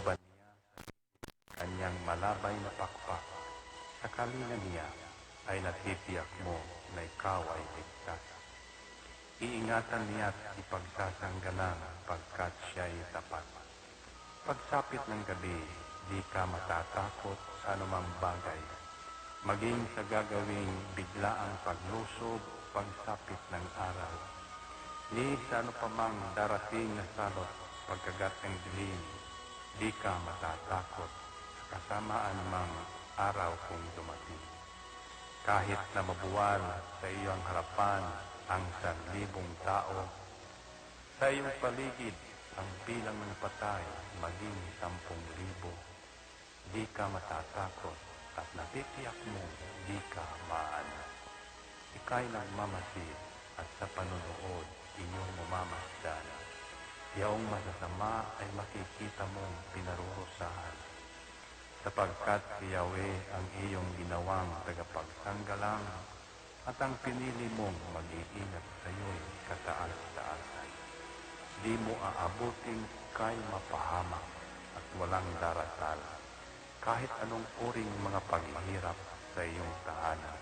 ba niya kanyang malabay na pakpak, sakali na niya ay natitiyak mo na ikaw ay ligtas. Iingatan niya at ipagsasanggalang pagkat siya'y tapat. Pagsapit ng gabi, di ka matatakot sa anumang bagay, maging sa gagawing biglaang paglusob, pagsapit ng araw. Ni sa ano pa mang darating na salot, pagkagat ng dilim, di ka matatakot sa kasamaan mang araw kung dumating. Kahit na mabuwal sa iyong harapan ang 1,000 tao, sa iyong paligid ang bilang ng patay maging 10,000, di ka matatakot at natitiyak mo di ka maano. Ika'y nagmamasid at sa panunood inyong mamamasdan. Yaong masasama ay makikita mong pinarurusahan, sapagkat si Yahweh ang iyong ginawang tagapagsanggalang at ang pinili mong mag-iingat sa iyo'y kataas-taasan. Di mo aabuting kay mapahamak at walang darasal, kahit anong uring mga paghihirap sa iyong tahanan.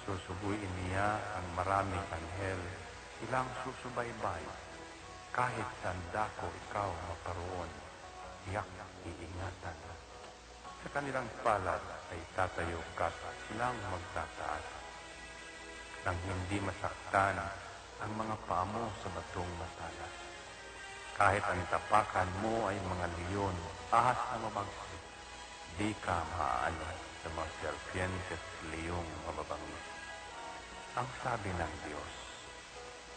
Susubuin niya ang maraming anghel, silang susubaybay, kahit saan dako ikaw maparoon, tiyak iingatan. Sa kanilang palad ay tatayo ka at silang magtataas, nang hindi masaktan ang mga paa mo sa batong matalas. Kahit ang tapakan mo ay mga leon, ahas na mabagsik, di ka maaano sa mga serpientes at leong mababangis. Ang sabi ng Diyos,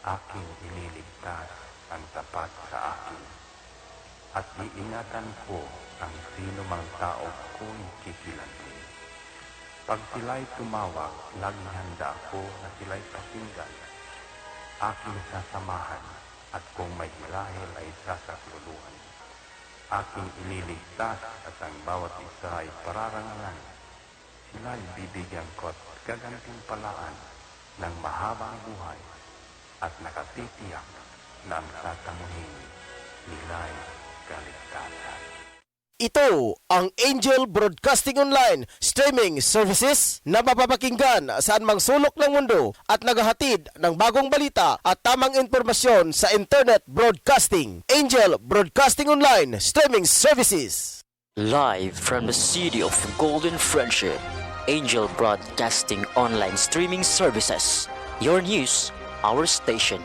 aking iniligtas ang tapat sa akin, at iingatan ko ang sino mang tao ko'y kikilantin. Pag sila'y tumawag, laging handa ako na sila'y pakinggan. Aking sasamahan, at kung may hilahil ay sasakluluhan. Aking iniligtas at ang bawat isa ay pararangalan. Sila'y bibigyan ko at gagantimpalaan ng mahabang buhay at nakatitiyak na ang tatamuhin nila'y kaligtasan. Ito ang Angel Broadcasting Online streaming services na mapapakinggan saan mang sulok ng mundo at naghahatid ng bagong balita at tamang impormasyon sa internet broadcasting. Angel Broadcasting Online streaming services. Live from the city of Golden Friendship, Angel Broadcasting Online Streaming Services. Your news, our station.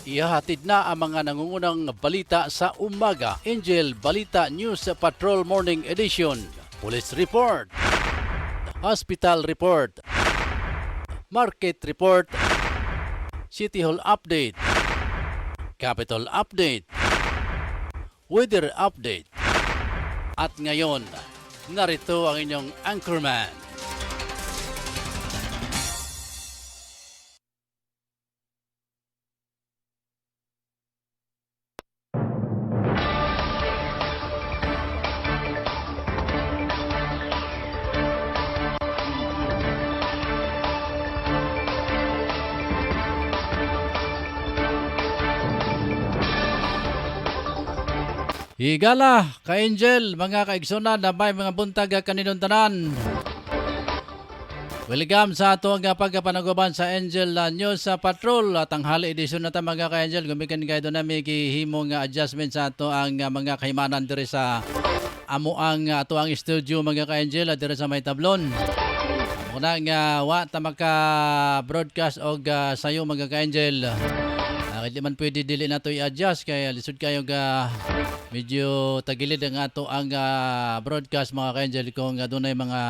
Ihahatid na ang mga nangungunang balita sa umaga. Angel Balita News Patrol Morning Edition. Police Report, Hospital Report, Market Report, City Hall Update, Capital Update, Weather Update. At ngayon, narito ang inyong anchorman. Higala, ka-Angel, mga kaigsunan na may mga buntag kaninong tanan. Welcome sa ato ang pagpanaguban sa Angel News sa Patrol at ang hali edisyon na ta mga ka-Angel. Gumikan kayo doon na may himong adjustment sa ato ang mga kahimanan diri sa amo ang ato ang studio mga ka-Angel at diri sa may tablon. Muna nga wa ta maka-broadcast og sayo mga ka-Angel. Hindi man pwede dili na ito i-adjust kaya lisod kayo medyo tagilid ang ato ang broadcast mga ka-Angel kung doon ay mga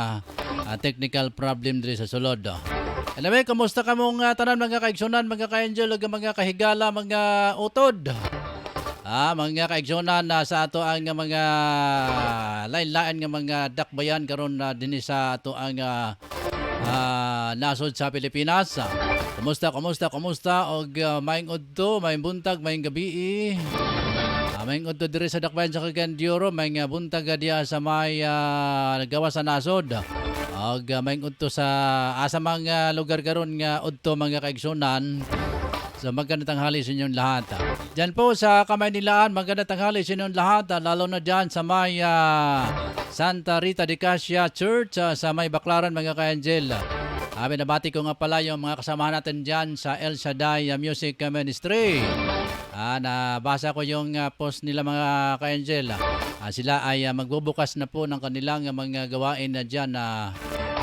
technical problem diri sa sulod. Anyway, kamusta ka mong tanan mga kaigsunan, mga ka-Angel, mga kahigala, mga utod? Mga kaigsunan sa ato ang mga lain-lain nga mga dakbayan karon din sa ato ang nasod sa Pilipinas. Kumusta? Og maing udto, maing buntag, maing gabi. Maing udto diri sa dakbayan sa Cagayan, maing buntag diya sa may gawa sa nasod. Og maing udto sa asa mga lugar karon nga udto mga kaigsunan So magandang tanghali sa inyong lahat. Diyan po sa Kamaynilaan, magandang tanghali sa inyong lahat, lalo na dyan sa may Santa Rita de Casia Church sa may Baclaran, mga ka-angel. Binabati ko nga pala yung mga kasamahan natin dyan sa El Shaddai Music Ministry. Nabasa ko yung post nila, mga ka-angel. Sila ay magbubukas na po ng kanilang mga gawain na dyan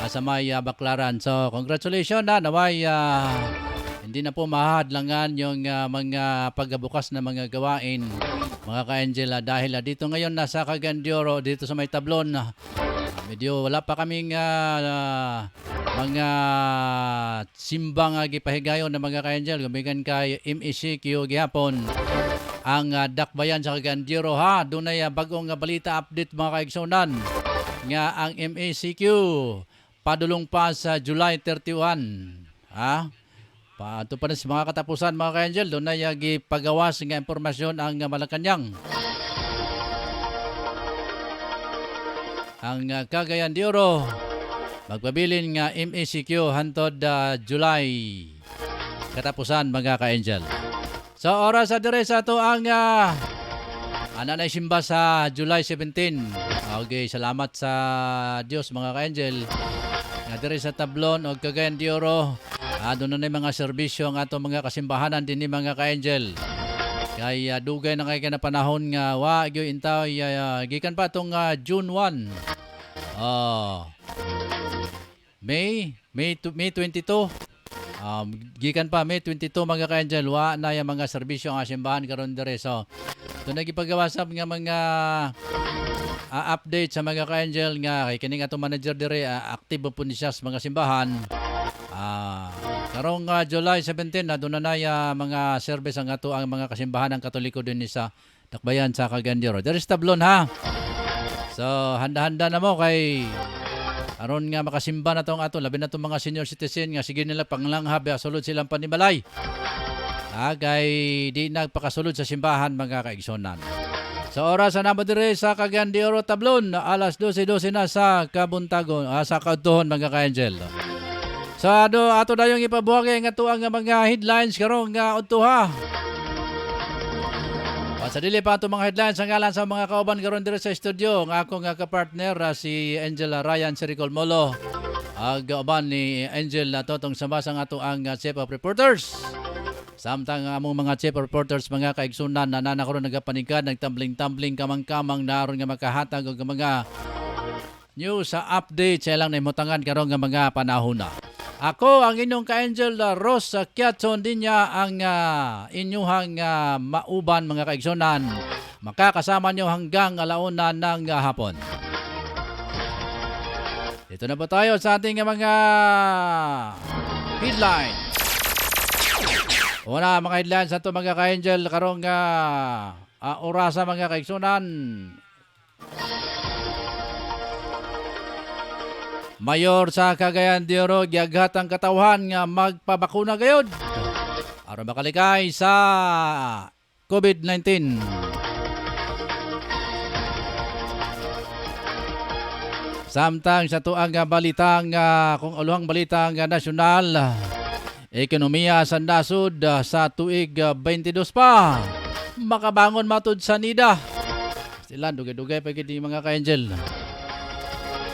sa may Baclaran. So congratulations naway hindi na po mahadlangan yung mga pagbukas na mga gawain, mga ka-angel, dahil dito ngayon nasa Cagayan dito sa may Tablon, medyo wala pa kaming mga simbang gipahigayon na mga ka-angel. Gumikan kay MECQ gihapon ang dakbayan sa Cagayan ha. Doon ay bagong balita update, mga kaigsunan, nga ang MECQ padulong pa sa July 31 Pato pa na sa mga katapusan, mga ka-angel. Doon na pagawas nga impormasyon ang Malacanang. Ang Cagayan de Oro magpabilin nga MECQ hantod July katapusan, mga ka-angel. So oras sa dire sa ito ang ananay simba sa July 17. Okay, salamat sa Diyos, mga ka-angel, nga dire sa Tablon o Cagayan de Oro. Doon na mga serbisyo ang ato mga kasimbahanan din ni, mga ka-angel. Kaya dugay na kayo na panahon nga wagyo intaw gikan pa itong June 1. May 22. Gikan pa May 22, mga ka-angel, wa na yung mga serbisyo ang simbahan karon dire. So ito nagipagawasap nga mga update sa mga ka-angel nga kay kining ato manager dire, active po ni siya sa mga simbahan. Karong July 17 doon na mga service ang ato ang mga kasimbahan ng Katoliko din sa Dakbayan sa Cagayan de Oro. There is Tablon So handa-handa na mo kay aron nga makasimba na tong ato, labi na tong mga senior citizen nga sige nila panglanghab sulod silang panibalay. Kay di nagpakasulod sa simbahan, mga kaigsonan. Sa oras na namo dire sa Cagayan de Oro, Tablon, alas 12:12 na sa Kabuntagon, sa Kautuhon, mga ka-angel. So ato na yung ipabuhagi nga tuang mga headlines karong udto sa dili pa ito mga headlines ang ngalan sa mga kauban karon dito sa studio. Ang akong kapartner si Angel Ryan Siricol Molo. Kauban ni Angel na totong samasang ato ang Chief of Reporters. Samtang among mga Chief of Reporters, mga kaigsunan, na nakaroon nagapaningkad, nagtambling-tambling kamang-kamang naroon nga makahatag og mga news sa update sa ilang naimutangan karong nga mga panahon na. Ako ang inyong ka-angel Ross Kiatson din niya ang inyuhang mauban, mga kaigsonan. Makakasama nyo hanggang alauna ng hapon. Dito na po tayo sa ating mga headline. Una, mga headlines sa ito, mga ka-angel, karong orasa, mga kaigsonan. Mayor sa Cagayan de Oro giaghat ang katawhan nga magpabakuna gayud aron makalikay sa COVID-19. Samtang sa tuang balitang kung uluhang balitang nasyonal, ekonomiya sa nasud sa tuig 22 pa makabangon matud sa NIDA. Sila dugay-dugay pa gid mga ka-angel.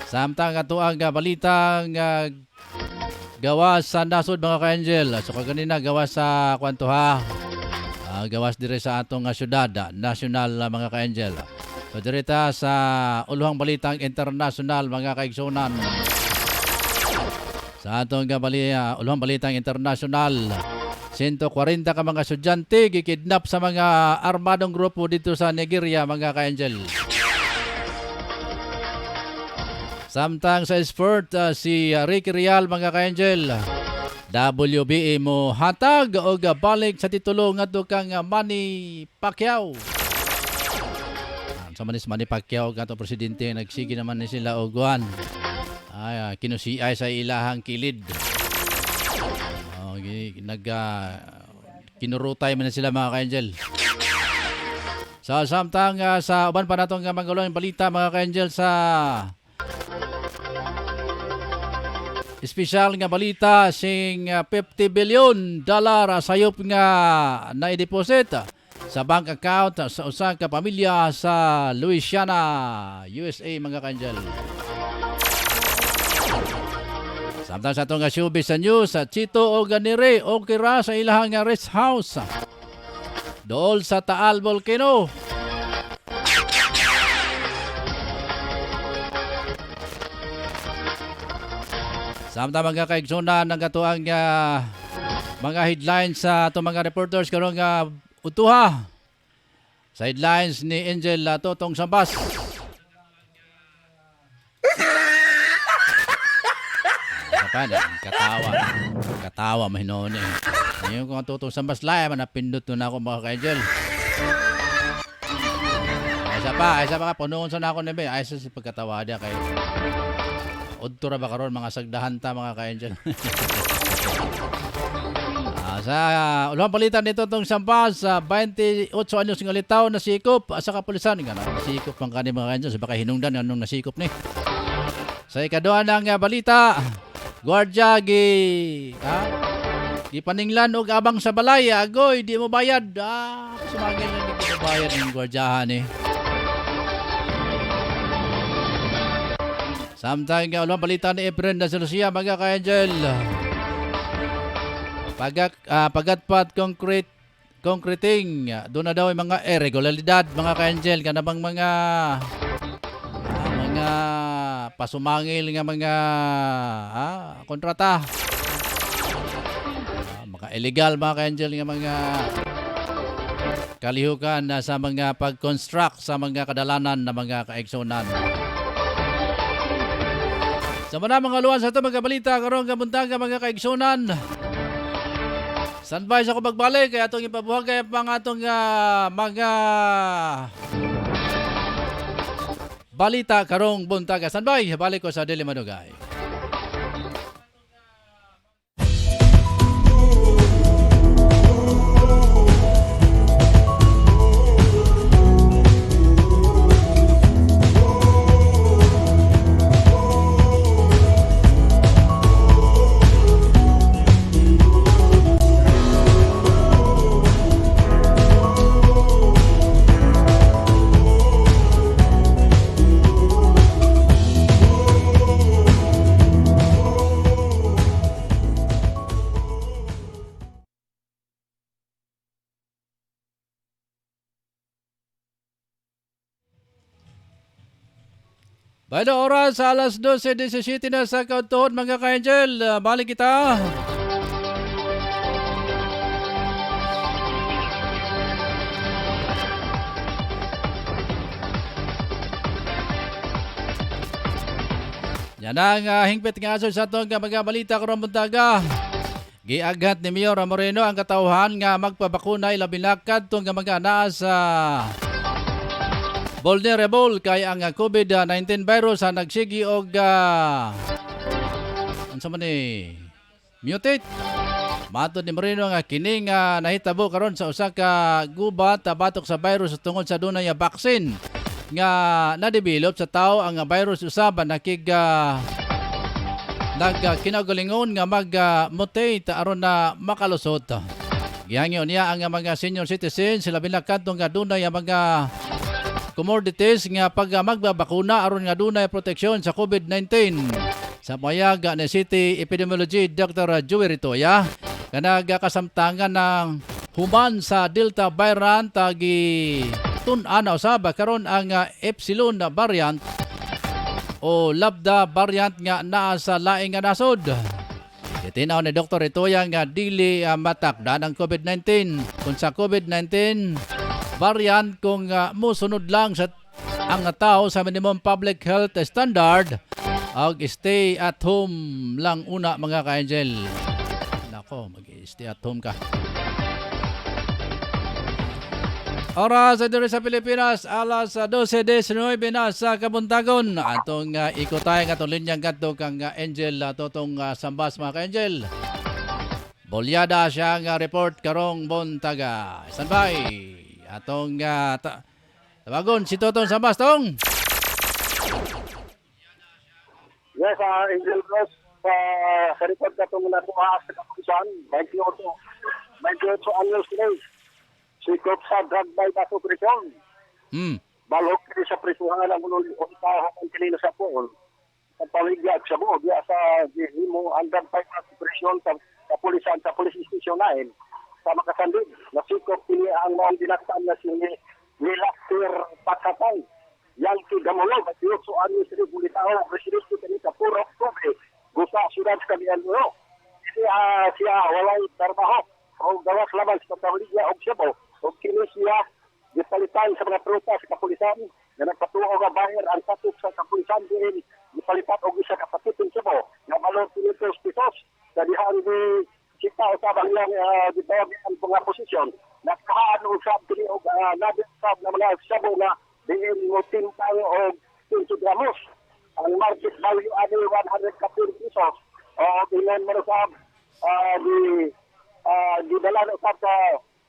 Samtang ato ang balitang gawas sa nasod, mga ka-angel. So kaganina gawas sa kwanto gawas dire sa atong syudad nasyonal, mga ka-angel. So direta sa uluhang balitang internasyonal, mga kaigsunan. Sa atong uluhang balitang internasyonal, 140 ka mga estudyante gikidnap sa mga armadong grupo dito sa Nigeria, mga ka-angel. Samtang sa sport, si Ricky Real, mga ka-angel, WBA mo hatag o balik sa titulo nga kang Manny Pacquiao. Sa manis Manny Pacquiao, kato presidente, nagsige naman ni sila oguan. Kinusiay sa ilahang kilid. Kinurutay man na sila, mga ka-angel. So samtang sa uban pa natong mga balita, mga ka-angel, sa espesyal nga balita sing $50 billion sayop nga na-deposit sa bank account sa usa ka pamilya sa Louisiana, USA mga ka-angel. Samtang sa itong showbiz sa news, Chito o Ganire okay ra sa ilahang rest house dool sa Taal Volcano. Samtang mga kaigsunan ng katuang mga headlines sa itong mga reporters karong utuha sa headlines ni Angel Totong Sambas. Katawa mahinoon eh. Ngayon kung ang Totong Sambas lahat manapindot na ako mga ka-Angel. Isa pa punoon sa na ako nebe. Ay sa pagkatawa dia kayo. Udto ra ba karon mga sagdahan ta mga ka-Angel. Sa ulang palitan nito tong Sambas, 28 anyos ng alitaw na sikop sa kapulisan nga nasikop ang kani mga ka-Angel sa baka hinungdan anong nasikop ni. Sa ikaduha ng balita, gwardiya gipaninglan og abang sa balay, agoy di mo bayad. Sumagil na di mo bayad ng gwardyahan eh. Samtang ulang balita ni Efren na Lucia mga ka-Angel. Pagatpat concreting doon na daw yung mga irregularidad mga ka-Angel kanabang mga pasumangil nga mga kontrata, mga illegal mga ka-Angel nga mga kalihukan sa mga pag-construct sa mga kadalanan na mga kaigsunan. Sa mga luwan sa ito mga balita karong kabuntaga mga kaigsunan. Standby sa ako magbalik kaya itong ipabuhagay pang atong mga balita karong buntaga. Standby, balik ko sa Dili Manugay. Bada oras sa alas 12:17 na sa kautuhon mga ka-Angel. Balik kita. Yan ang hingpit nga aso sa itong mga balita karong buntaga. Giagat ni Mayor Moreno ang katauhan nga magpabakuna ilabilakad itong mga naa sa vulnerable kay ang COVID-19 virus ang nagsigi og unsa man ni mutate. Matod ni Moreno nga kini nga nahitabo karon sa usa ka gubat batok sa virus tungod sa dunay vaccine nga na-develop sa tao. Ang virus usab kinagalingon nga mag-mutate aron na makalusot. Gihangyo niya ang mga senior citizens sila binakadtong nga dunay mga commodities nga pag magbabakuna aron nga dunay proteksyon sa COVID-19. Sa payag ni City Epidemiology Dr. Joey Ritoya, kanag kasamtangan ng human sa Delta variant gi tun-ana usab karon ang Epsilon variant o Lambda variant nga naa sa laing nga nasod. Itinaw ni Dr. Ritoya nga dili matakdan ang COVID-19 kung sa COVID-19 variant kung musunod lang sa ang tao sa minimum public health standard ag stay at home lang una mga ka-Angel. Nako, mag-stay at home ka. Oras dito sa Pilipinas, alas 12:19 na sa kabuntagon. Atong ikotay nga itong linyang kadto kang Angel Totong Sambas mga ka-Angel. Bolyada siya nga report karong buntaga. Standby. Atong tawagon si Totong Sambas, Tong. Yes, Angel Bros. sa likod ka itong natuwa sa kapulisan, 28 anyos kini. Sikop sa drug by baso prison. Balok kini sa prisuhan ang unong itahan kanina sa pool. Sa paligya sa buo, diya sa himo ang drug by baso prison sa kapulisan, sa police station 9. Sa makasandig, nasikop kini ang mga dinaktaan na si Nilaster Pakatay. Yang si Gamulo, 28 anyos kini bulitao, residente kini sa Puro October. Gusa siyudad sa Kabianuro. Siya walay trabaho. O gawas laban sa paligya o Cebu. O kini siya gipalitan sa mga prutas sa kapulisan na nagpatuo nga bayar ang tatuk sa kapulisan din gipalitan og isa ka patitin Cebu nga balot 500 pesos sa dihan di kita usabang yang gitawag ang mga posisyon nakahaan usab kini og nabisab na mga Cebu na diin mo tintang og 20 gramos ang market value ani 100 ka pesos o dinan mo usab di dalan usab sa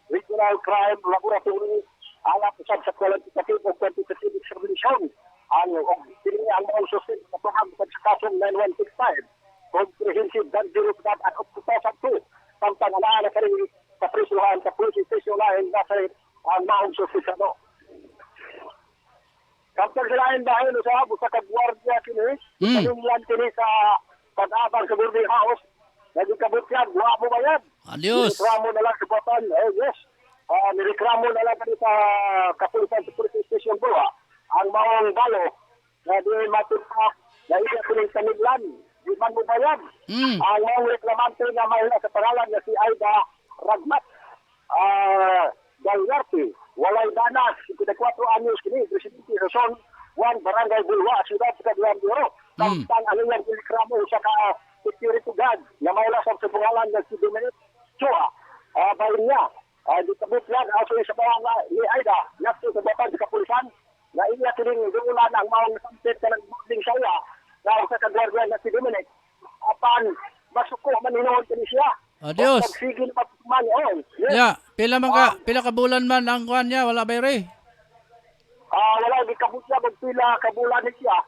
Regional Crime Laboratory alat usab sa qualitative o quantitative examination ang kini ang mga susunod na program sa kasong 9165 comprehensive gun direct at of 2002 samtang na kani sa prisuhan sa police station line nasa ang maong susunod kapag sila dahil sa sa kagwardiya kini kanunglan kini sa pag-abang sa Burby House nagikabot yan wala mo bayad Adios. reklamo na lang sa batan yes nireklamo na lang sa kapulisan sa police station Bua ang maong balo na di matutak na iya kuning taniglan di man mo bayad ang maong reklamante na may sa pangalan na si Aida Ragmat Gallarti walay danas 54 anyos kini presidente sa Son 1 Barangay Bulwa siyudad sa Kabianuro samtang ano yung reklamo sa security guard na may lasap sa pangalan na si Dominic Chua bayan niya ditabot yan aso sa pangalan ni Aida nato sa batan sa kapulisan na iya kining duulan ang maong sampit ka nag-boarding saya na sa kagwardiya na si Dominic apan masuko man hinuon kini siya Adios. pagsigil man yes. Ya, pila ka bulan man ang kuan niya, wala bayre. Wala di kabutya magpila kabulan ni siya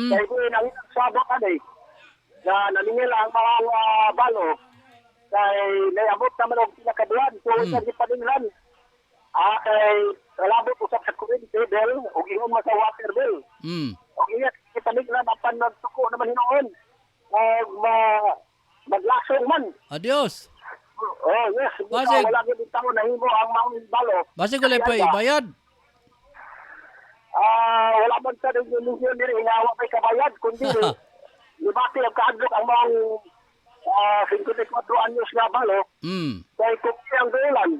kaya ko nang sabot anay na naningil ang mga balo kay naabot naman og pila ka buwan so sa gipaninglan kay labot usap sa kuryente bill o ingon sa water bill o iya gipaninglan apan nagsuko naman hinuon maglasong man Adios. yes Basig. wala gid tawo nahimo ang maong balo Basi ko lang pa ibayad. wala man sa resolution diri nga wa may kabayad kundi libati ang kaadlok ang maong 54 anyos nga balo kay kung ang dulan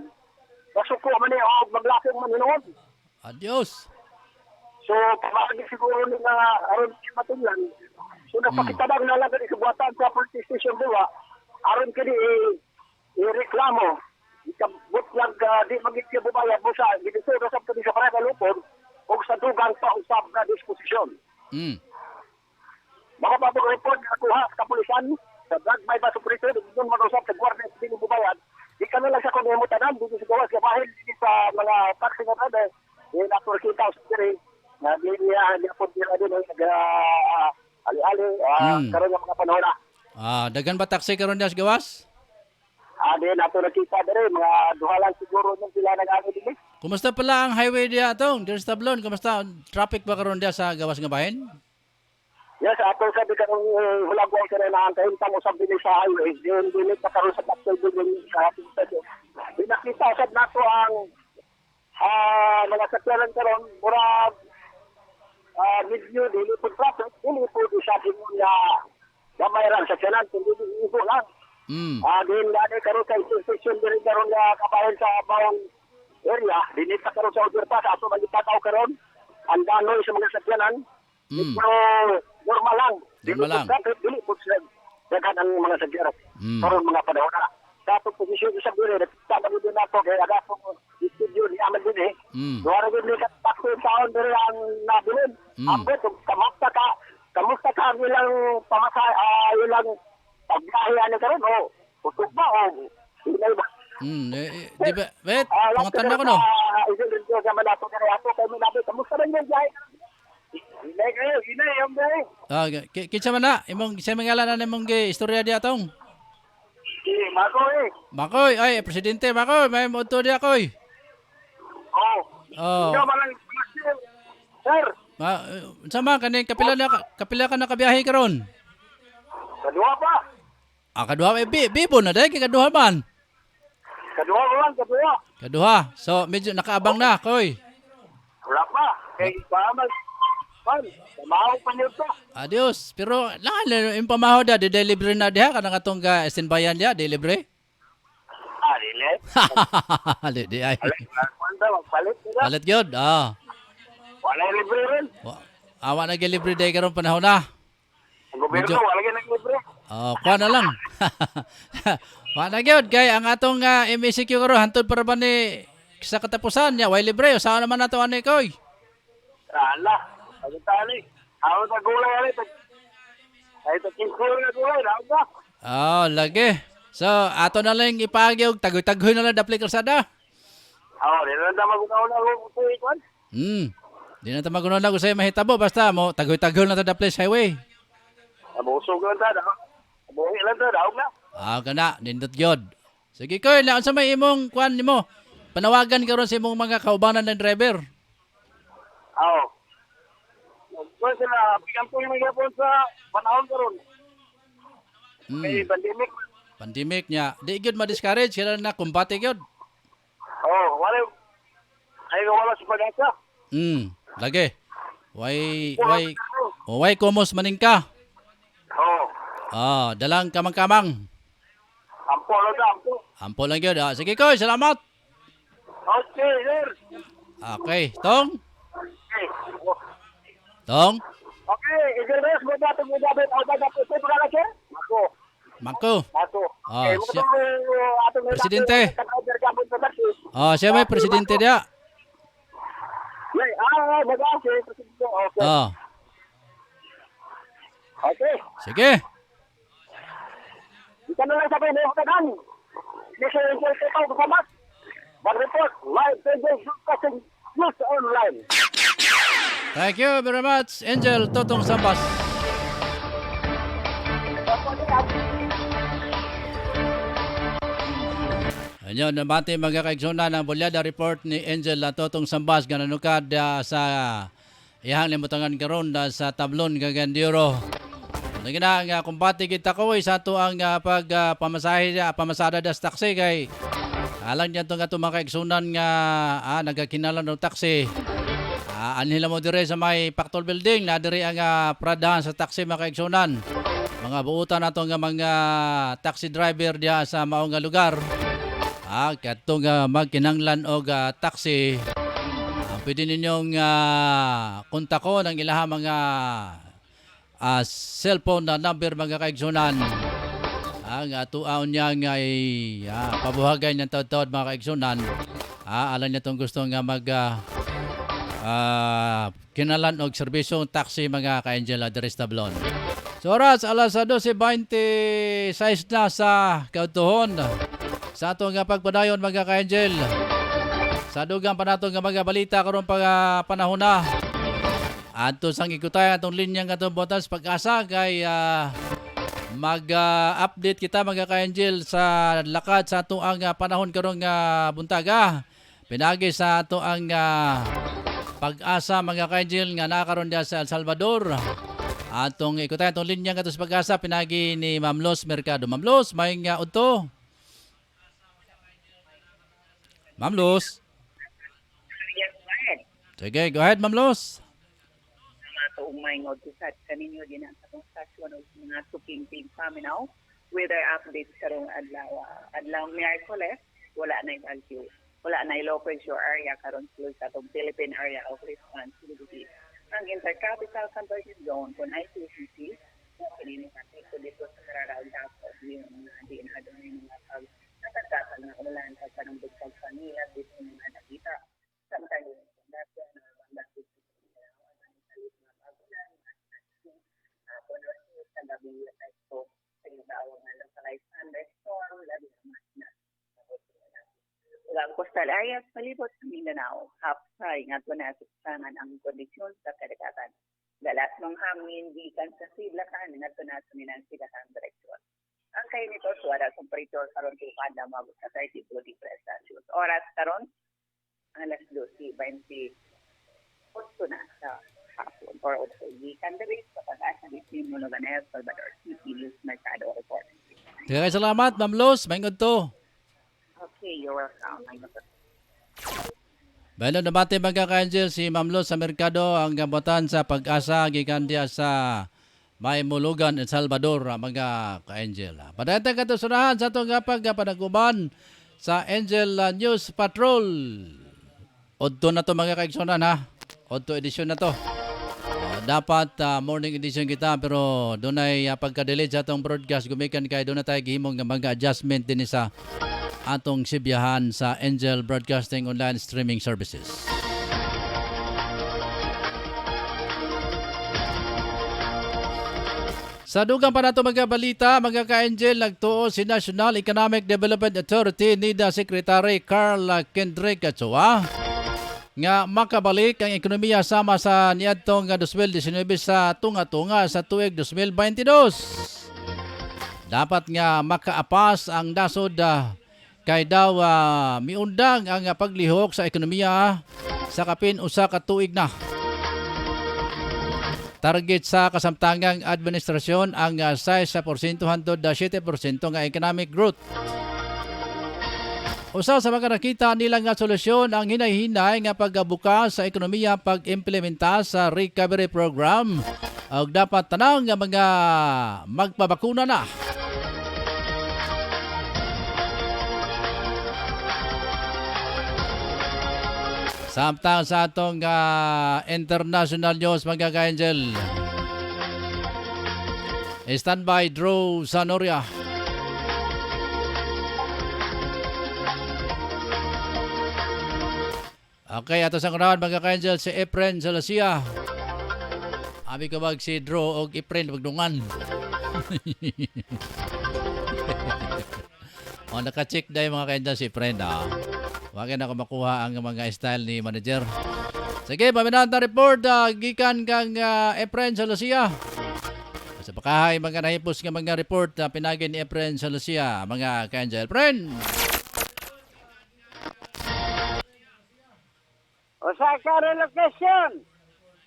masuko man ni og maglasong man hinuon Adios. so pamagi siguro ni nga aron matunglan so napakitabang na lang sa buhatan sa police station Bua aron kini ireklamo ikabot lang di magiging bubayad mo sa ginito sa kani sa para lupon og sa dugang pa usab na disposisyon makapapag-report ako ha sa kapulisan sa drug by baso prison doon mag-usap sa guardia sa dini bubayad di ka na lang sa kung mutanan dito sa gawas sa bahil dito sa mga taxi na rada nato kita sa diri na di niya po dira din ali-ali karon nga mga panahon na Dagan ba taxi karon dias gawas? di nato nakita diri mga duha lang siguro nung sila nag-ano din Kumusta pala ang highway diya atong? Dir sa Tablon, kumusta traffic ba karon diya sa gawas nga bahin? yes, ato sabi ka nung hulagway ka rin na ang kahintang usap din sa highway. Din pa karoon sa Blacktail Building sa ating station. Pinakita usap nato ang mga sakyalan karoon. Mura medyo dilipod traffic. Dilipod isa din mo na gamayran sa sakyalan. Hindi ibo lang. Din gani karoon sa intersection din karoon na kabahin sa bawang area. Dinit pa karoon sa overpass. Ato magipataw karoon. Ang danoy sa mga sakyalan. Pero normal lang. Normal lang. Dili po sila dagan ang mga sagyarap. Karoon mga panahon na. Sa itong posisyon sa biro, nagtama din nato kaya aga itong studio ni Amal din eh. Duwara din ni katakto yung taon din ang nabilin. Ambot, kamusta ka ang ilang pamasay, ilang pagbiyahe karoon o usog ba o hinay ba? Di ba, wait, pangutan na ko no? Isin din ko sa manato kaya ato kay minabi, kamusta rin yung biyahe? Hinay kayo, hinay, yung day. Kinsa man na imong sa mangalan na imong istorya di atong. Mako eh. Makoy, ay presidente Makoy, may moto di akoy. Oh. Oh. Ikaw malang, sir. Sama kani kapila ka nakabiyahe karon. Kadua pa. Kaduha bibo na dai kay kaduha man. Kadua ko lang, kadua. Kaduha. So medyo nakaabang na koy. Wala pa. Kay pamal. Pan, tamaw pa niyo to. Adios. Pero lahan yung pamahaw da, di-delivery na diha ka nga itong sinbayan diha, delivery? Dili. Di ay. Kwanta, magpalit nila. Palit yun, Wala yung libre rin. Awa na libre day karon panahon na. Ang gobyerno, Medyo- wala yung libre. Kuha na lang. Wa na gyud kay ang atong MECQ karon hantod para ba ni sa katapusan niya, way libre, saan naman nato ani koy? Ala, pagkatali. Ako na gulay ali. Ay, ito kinkuro na gulay. Laog na. Lagi. So, ato na lang ipagyog, tagoy-tagoy na lang dapli kalsada. Di na naman mag-una ako ito ikon. Di na ta magunon lang usay mahitabo basta mo tagoy-tagoy na ta dapli sa highway. Abusog lang ta. Abuhi lang ta. Laog na. Kana nindot gyud. Sige koy, na unsa may imong kwan nimo? Panawagan karon sa imong mga kaubanan ng driver. Kung sila, pigan po yung mga sa panahon karon. May pandemic. Pandemic niya. Di gyud ma-discourage sila na kumbate gyud. Wala. Ay, wala sa pag-asa. Lagi. Way komos maning ka. Dalang kamang-kamang. Ampo lang ta, ampo. Ampo lang gyud. Sige koy, salamat. Okay, sir. Okay, Tong. Okay. Tong. Okay, i-reverse mo dapat mo dapat ako dapat ito para sir. Ako. Mangko. Ako. Siya- Presidente. Siya may presidente dia. Bagasi, presidente. Okay. Okay. Sige. Ika na lang sabihin mo kagan. Mission ito kasama. Mag-report live kasi news online. Thank you very much, Angel Totong Sambas. Ayun, nabati mga kaigsonan ng Bulyada report ni Angel Totong Sambas gananukad sa ihang limutangan karon sa tablon Gagandiro. Lagi na nga kumpati kita ko sa ato ang pamasada das taxi kay alang niya itong mga kaigsunan nga nagkakinalan ng taxi. Anhila mo dire sa may Pactol Building na dire ang pradahan sa taxi mga kaigsunan. Mga buutan nato nga mga taxi driver diha sa maong nga lugar. Katong magkinanglan og taxi. Pwede ninyong kontakon ang ilaha mga cellphone na number mga kaigsunan. Ang atuaon niya nga pabuhagay ng taod-taod mga kaigsunan. Alam niya itong gusto nga kinalan og serbisyo taxi mga ka-Angel Adres Tablon. So oras alas 12:26 na sa kautuhon. Sa ato nga pagpadayon mga ka-Angel. Sa dugang pa nato nga mga balita karon pa panahon na. Ato sang ikutay atong linya nga atong botas pag-asa kay mag-update kita mga ka-Angel sa lakad sa ato ang panahon karon nga buntaga. Pinagi sa ato ang pag-asa mga ka-Angel nga nakaroon diya sa El Salvador. Atong ikutay atong linya nga sa pag-asa pinagi ni Ma'am Los Mercado. Ma'am Los, may nga udto. Ma'am Los. Sige, go ahead Ma'am Los. Umay nga sa kaninyo din ang atong stasyon o mga suping-ping paminaw. Weather updates karong adlaw Miyerkules, wala na yung value. Wala na yung low pressure area karon sa atong Philippine Area of Responsibility. Ang Intercapital Conversion Zone kung ICCC, kanino natin ito dito sa Cararao dapat yung mga dinado ng mga natagdapan na ulan sa kanong bugtag Manila dito ng mga nakita. Samtang yung pagdasya na pagdasya sa gabi ito sa tawag na localized thunderstorm, labi na Ang coastal areas palibot sa Mindanao, hapsay nga ito na asuksangan ang kondisyon sa kadagatan. Dalas ng hangin gikan sa silakan nga tunaso ni ng silakan direksyon. Ang kayo nito suwara temperature karon kada mabot sa 30 to 40 Celsius. Oras karon alas 12:20 na sa hapon or also gikan diri sa pag-asa ni Monoganel Salvador City News Mercado Report. Kaya salamat, Ma'am Luz. Maingod to. Okay, you're welcome. Bayan nabati mga ka-angel si Ma'am Luz sa merkado ang gabutan sa pag-asa gikan diya sa May Mulugan, El Salvador, mga ka-angel. Padayta ka to sunahan sa itong panaguban sa Angel News Patrol. Odto na to mga ka-igsonan ha. Odto edisyon na to. Dapat morning edition kita pero doon ay pagka-delete sa itong broadcast gumikan kay doon na tayo gihimong ng mga adjustment din sa atong sibiyahan sa Angel Broadcasting Online Streaming Services. Sa dugang pa nato mga balita, mga ka-angel, nagtuo si National Economic Development Authority ni Secretary Carl Kendrick Achua nga makabalik ang ekonomiya sama sa niadtong 2019 sa tunga-tunga sa tuig 2022. Dapat nga makaapas ang nasod kay daw miundang ang paglihok sa ekonomiya sa kapin usa ka tuig na. Target sa kasamtangang administrasyon ang 6% hangtod 7% nga economic growth. Usa sa mga nakita nila nga solusyon ang hinay-hinay nga pagbukas sa ekonomiya pag-implementa sa recovery program ug dapat tanang nga mga magpabakuna na. Samtang sa atong international news mga ka-angel. Standby Drew Sanoria. Okay, ato sa kunahan mga ka-angel si Efren Salasia. Abi ka bag si Drew o Efren magdungan. O naka-check dahil mga ka-angel si Efren Wag na ako makuha ang mga style ni manager. Sige, paminahan na report gikan kang Efren Salasia. Sa pakahay mga nahipos nga mga report pinagin ni Efren Salasia mga ka-angel. Efren! Usa ka relocation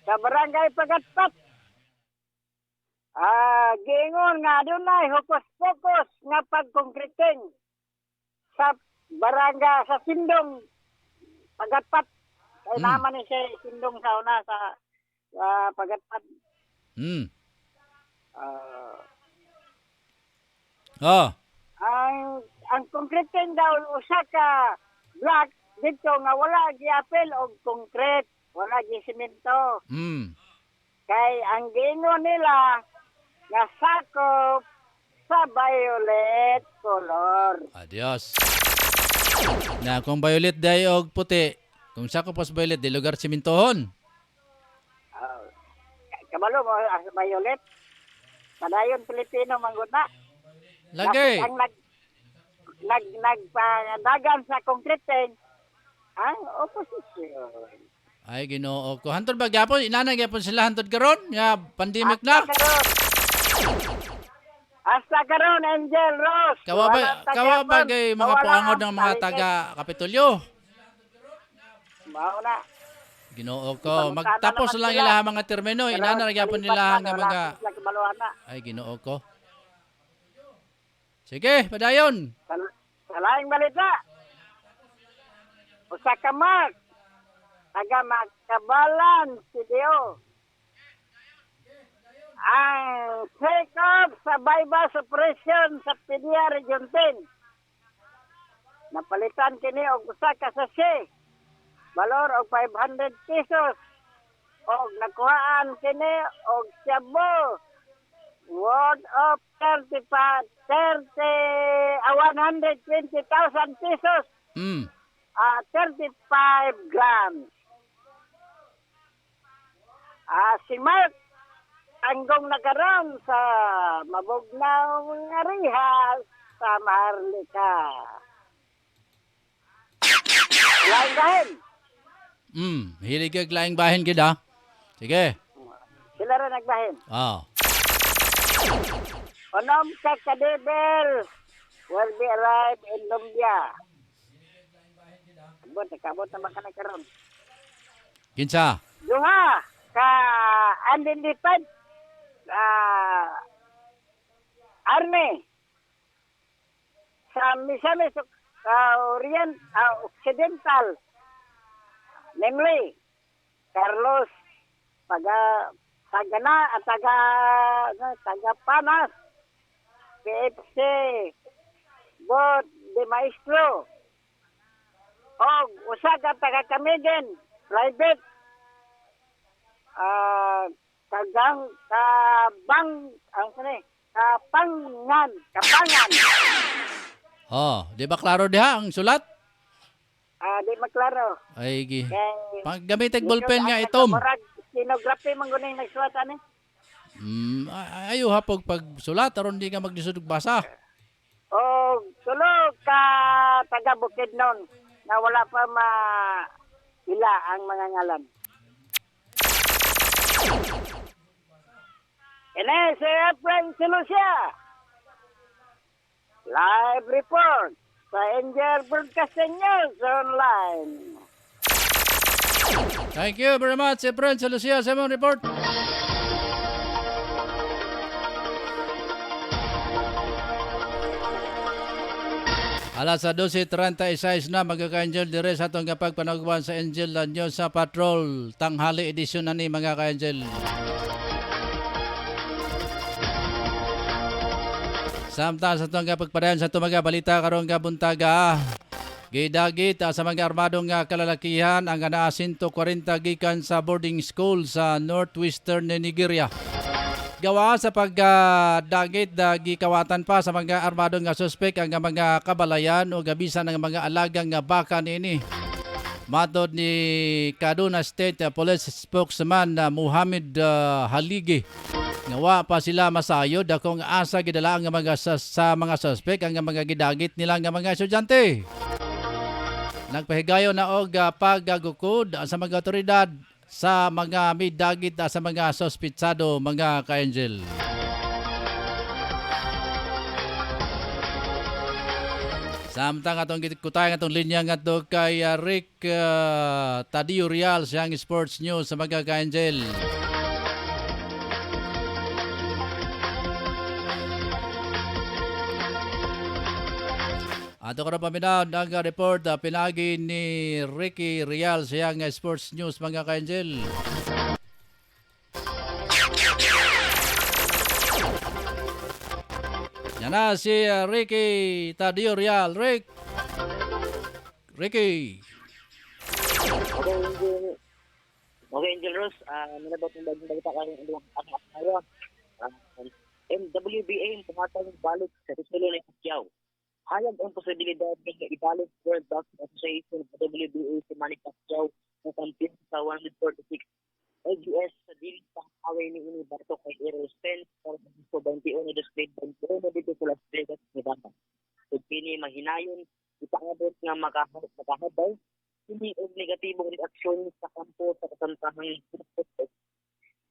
sa barangay Pagatpat. Giingon nga dunay hukos-pokos nga pagkongkriting sa barangay sa Sindong Pagatpat. Kay naman ni siya Sindong sa una sa Pagatpat. Ang concreting daw usa ka block dito nga wala giapil og concrete, wala gi semento. Kay ang giingon nila nga sakop sa violet color. Adios. Na kung violet day og puti, kung sakop pas violet di lugar simentohon. Kabalo mo violet. Padayon Pilipino manggod na. Lagi. Ang nagpadagan sa concreting ang opposition. Ay Ginoo ko. Hantod ba gyapon inana gyapon sila hantod karon? Ya pandemic na. Hasta karon Angel Ross. Kawa ba kay mga puangod ng mga taga Kapitolyo? Mao na. Ginoo ko. Magtapos lang ila mga termino. Inana gyapon nila nga mga Ay Ginoo ko. Sige, padayon. Sa laing balita. Usa ka Mark, taga Magkabalan, CDO. Ang take-off sa bypass operation sa PDEA Region 10. Napalitan kini og usa ka sachet. Valor og 500 pesos. Og nakuhaan kini og shabu. Worth of 120,000 pesos. 35 grams. Si Mark anggong nagaram sa mabugnaw nga rihas sa Maharlika. Laing bahin. Hilig kag laing bahin gid ha. Sige. Sila rin nagbahin. Oh. Onom ka kadebel will be arrived in Lumbia. Kabot naman ka na karon. Kinsa? Duha ka unlimited army sa Misamis Orient Occidental, namely Carlos Tagana at taga Panas, PFC Bod de Maestro, o usa ka taga Camiden private kapangan. Oh, di ba klaro diha ang sulat? Di maklaro. Ay, Kay paggamit ballpen nga itom. Stenography man guni nagsulat ani. Ayo hapog pagsulat aron di ka maglisod og basa. O sulod ka taga Bukidnon na wala pa ila ang mga ngalan. Ine si Efren Silusia. Live report sa Angel Broadcasting News Online. Thank you very much, Efren Silusia, sa mong report. Alas 12:36 na magka-Angel dire sa atong kapagpanagwan sa Angel News sa Patrol. Tanghali edisyon na ni mga ka-Angel. Samtang sa itong kapagpadayon sa itong mga balita karong kabuntaga, gidagit sa mga armadong kalalakihan ang naa 140 gikan sa boarding school sa northwestern Nigeria. Gawa sa pagdagit gikawatan pa sa mga armadong suspek ang mga kabalayan o gabisan ng mga alagang baka niini. Matod ni Kaduna State Police Spokesman Muhammad Haligi, ngawa pa sila masayod akong asa gidala ang mga sa mga suspek ang mga gidagit nila nga mga estudyante. Nagpahigayon na og paggagukod sa mga otoridad sa mga midagit sa mga sospitsado mga ka-Angel. Samtang atong kutay atong linya nga to kay Rick Tadio Real siyang Sports News sa mga ka-Angel. Ato ko na paminaw ang report pinagi ni Ricky Real siyang Sports News mga ka-Angel. Yan na si Ricky Tadio Real. Ricky. Okay, Angel Ross, nilabot ng bagong balita kayo ang araw. MWBA pumatang balik sa titulo ng Pacquiao. Hayag ang posibilidad na ibalik World Boxing Association sa WBA si Manny Pacquiao na kampiyon sa 146 LGS sa dilig sa away ni Barto kay Errol Spence para sa 21 na display 21 dito sa Las Vegas, Nevada. Kung pini mahinayon, ipaabot nga makahabay, hindi og negatibong reaksyon sa kampo sa kasantahang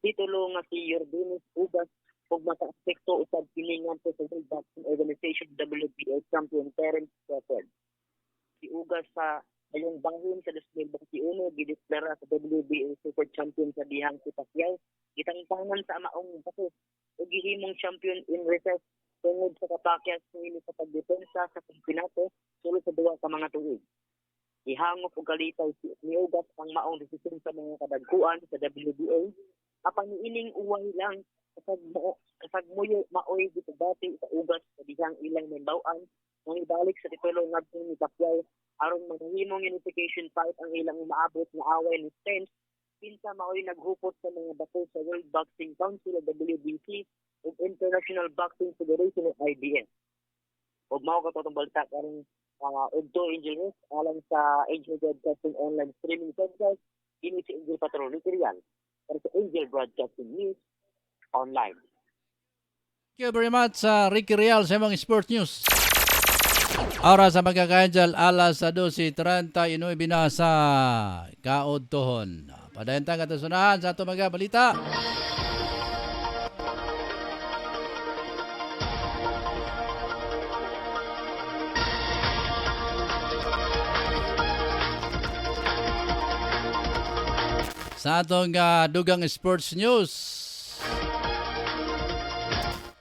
titulo nga si Yordanis Ugas ug maka-aspekto usab kini ngadto sa World Boxing Organization WBA champion Terence Crawford. Si Ugas sa ngayong bahon sa 2021 gideklara sa WBA Super Champion sa dihang si Pacquiao, gitangtangan sa amaong bato ug gihimong champion in recess tungod sa kapakyas niini sa pagdepensa sa kampeonato sulod sa duwa ka mga tuig. Ihangop og kalitaw ni Ugas ang maong desisyon sa mga kadagkuan sa WBA apan niining uway lang kasag muyo maoy dito dati sa Ugas sa dihang ilang membawan nang ibalik sa titulo ngadto ni Pacquiao aron maghimong unification fight ang ilang maabot nga away ni Spence pinsa maoy naghupot sa mga bato sa World Boxing Council o WBC ug International Boxing Federation o IBF. Ug mao katong balita karong Udto Angel News alang sa Angel Broadcasting online streaming service ini si Angel Patrol Riterial para sa Angel Broadcasting News online. Thank you very much Ricky Real sa mga Sports News. Oras sa mga ka-Angel alas 12:39 na sa kaudtohon. Padayantang katusunahan sa ito mga balita. Sa atong dugang sports news,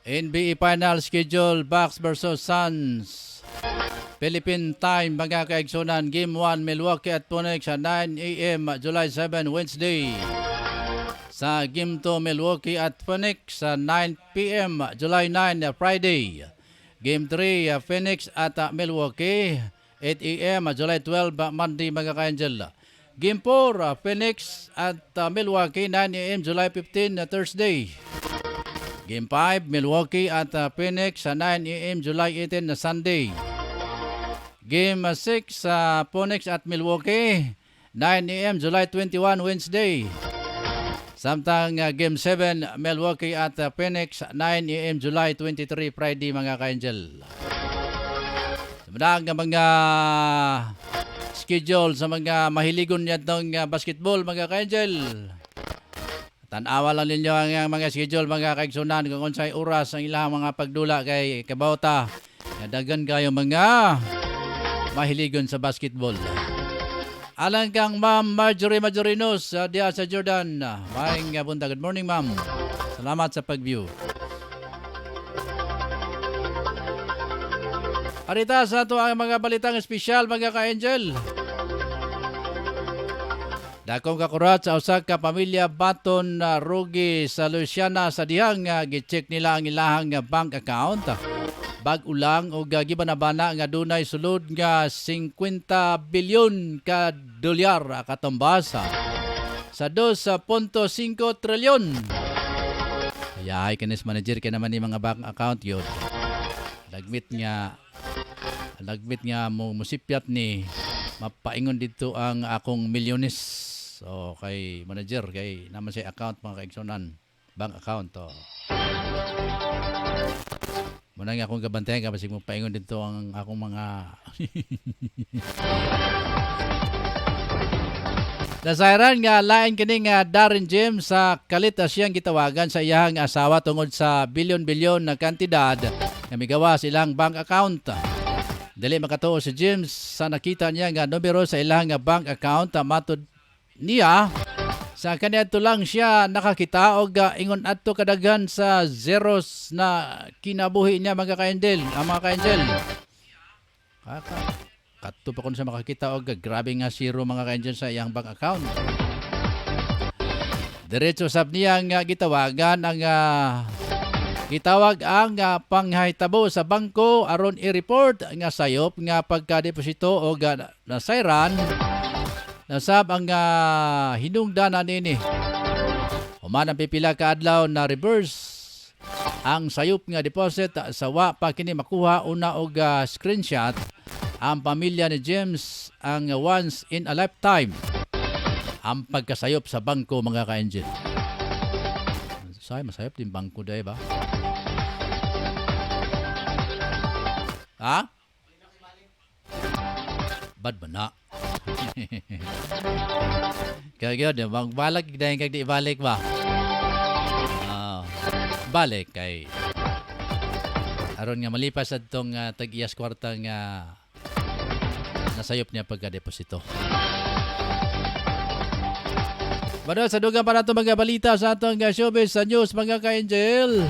NBA Final Schedule, Bucks versus Suns. Philippine time, mga kaigsunan, Game 1, Milwaukee at Phoenix sa 9 a.m. July 7, Wednesday. Sa Game 2, Milwaukee at Phoenix sa 9 p.m. July 9, Friday. Game 3, Phoenix at Milwaukee, 8 a.m. July 12, Monday, mga ka-angel. Game 4, Phoenix at Milwaukee, 9 a.m. July 15, Thursday. Game 5, Milwaukee at Phoenix sa 9 a.m. July 18 na Sunday. Game 6, Phoenix at Milwaukee, 9 a.m. July 21 Wednesday. Samtang Game 7, Milwaukee at Phoenix, 9 a.m. July 23 Friday, mga ka-angel. Samanang mga schedule sa mga mahiligon niya itong basketball, mga ka-angel. Tanawa lang ninyo ang mga schedule, mga kaigsunan, kung unsay oras ang ilang mga pagdula kay kabauta. Dagan kayo mga mahiligon sa basketball. Alang kang Ma'am Marjorie Majorinos diya sa Jordan. Maayong punta. Good morning, ma'am. Salamat sa pag-view. Arita sa ito ang mga balitang espesyal, mga ka-angel. Dakong kakurat sa usa ka pamilya baton na rugi sa Louisiana sa dihang gi-check nila ang ilahang bank account. Bag-ulang o gibanabana nga dunay sulod nga 50 bilyon ka dolyar katumbas sa 2.5 trilyon. Kaya ay kinis manager kay naman ni mga bank account yun. Lagmit nga mo musipyat ni mapaingon dito ang akong milyones. So kay manager kay naman say account, mga kaigsunan, bank account to. Muna nga akong gabantayan kasi mo paingon dito ang akong mga nasairan nga lain kining Darren James sa kalit siyang gitawagan sa iyang asawa tungod sa bilyon-bilyon na kantidad na migawa silang bank account. Dili makatuo si James sa nakita niya nga numero sa ilang bank account. Matod niya sa kaniadto lang siya nakakita og ingon adto kadaghan sa zeros na kinabuhi niya, mga ka-angel. Mga ka-angel, kadto pa kun sa makakita og grabe nga zero, mga ka-angel, sa iyang bank account. Diretso sab niya nga gitawagan ang gitawag ang panghitabo sa bangko aron i-report nga sayop nga pagkadeposito o nasayran. Nasab ang hinungdanan nini. Human ang pipila ka adlaw na reverse ang sayop nga deposit sa wa pa kini makuha una og screenshot. Ang pamilya ni James ang once in a lifetime ang pagkasayop sa bangko, mga ka-angel. Masayop din bangko day ba? Ha? Bad ba na? Kaya yun, magbalik dahil kag di balik ba? Balik kay aron nga malipas at itong tag-iyas kwarta nga nasayop niya pagka-deposito. Bado sa dugang pa nato mga balita sa atong showbiz sa news, mga ka-angel.